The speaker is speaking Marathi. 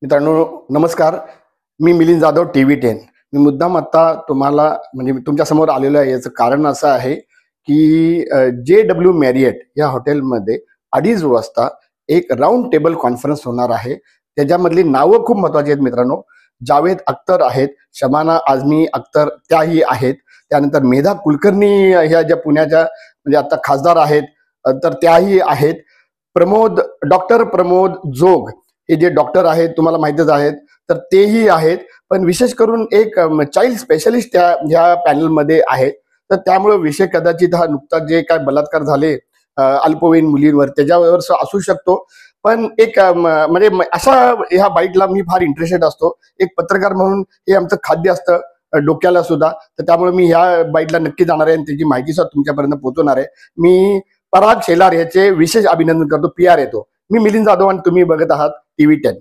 मित्रांनो नमस्कार. मी मिलिंद जाधव TV10. मी मुद्दाम आता तुम्हाला म्हणजे तुमच्यासमोर आलेलो आहे. याचं कारण असं आहे की JW मॅरियट या हॉटेलमध्ये 2:30 वाजता एक राऊंड टेबल कॉन्फरन्स होणार आहे. त्याच्यामधली नावं खूप महत्वाची आहेत मित्रांनो. जावेद अख्तर आहेत, शबाना आझमी अख्तर त्याही आहेत, त्यानंतर मेधा कुलकर्णी ह्या ज्या पुण्याच्या म्हणजे आता खासदार आहेत तर त्याही आहेत. डॉक्टर प्रमोद जोग हे जे डॉक्टर आहेत तुम्हाला माहितीच आहेत तर तेही आहेत. पण विशेष करून एक चाइल्ड स्पेशलिस्ट त्या ह्या पॅनलमध्ये आहेत. तर त्यामुळे विषय कदाचित हा नुकताच जे काय बलात्कार झाले अल्पवयीन मुलींवर त्याच्यावर असू शकतो. पण एक म्हणजे अशा ह्या बाईटला मी फार इंटरेस्टेड असतो. एक पत्रकार म्हणून हे आमचं खाद्य असतं डोक्याला सुद्धा. तर त्यामुळे मी ह्या बाईटला नक्की जाणार आहे आणि त्याची माहिती सुद्धा तुमच्यापर्यंत पोहोचवणार आहे. मी पराग शेलार याचे विशेष अभिनंदन करतो. PR येतो. मी मिलिंद जाधव आणि तुम्ही बघत आहात TV10.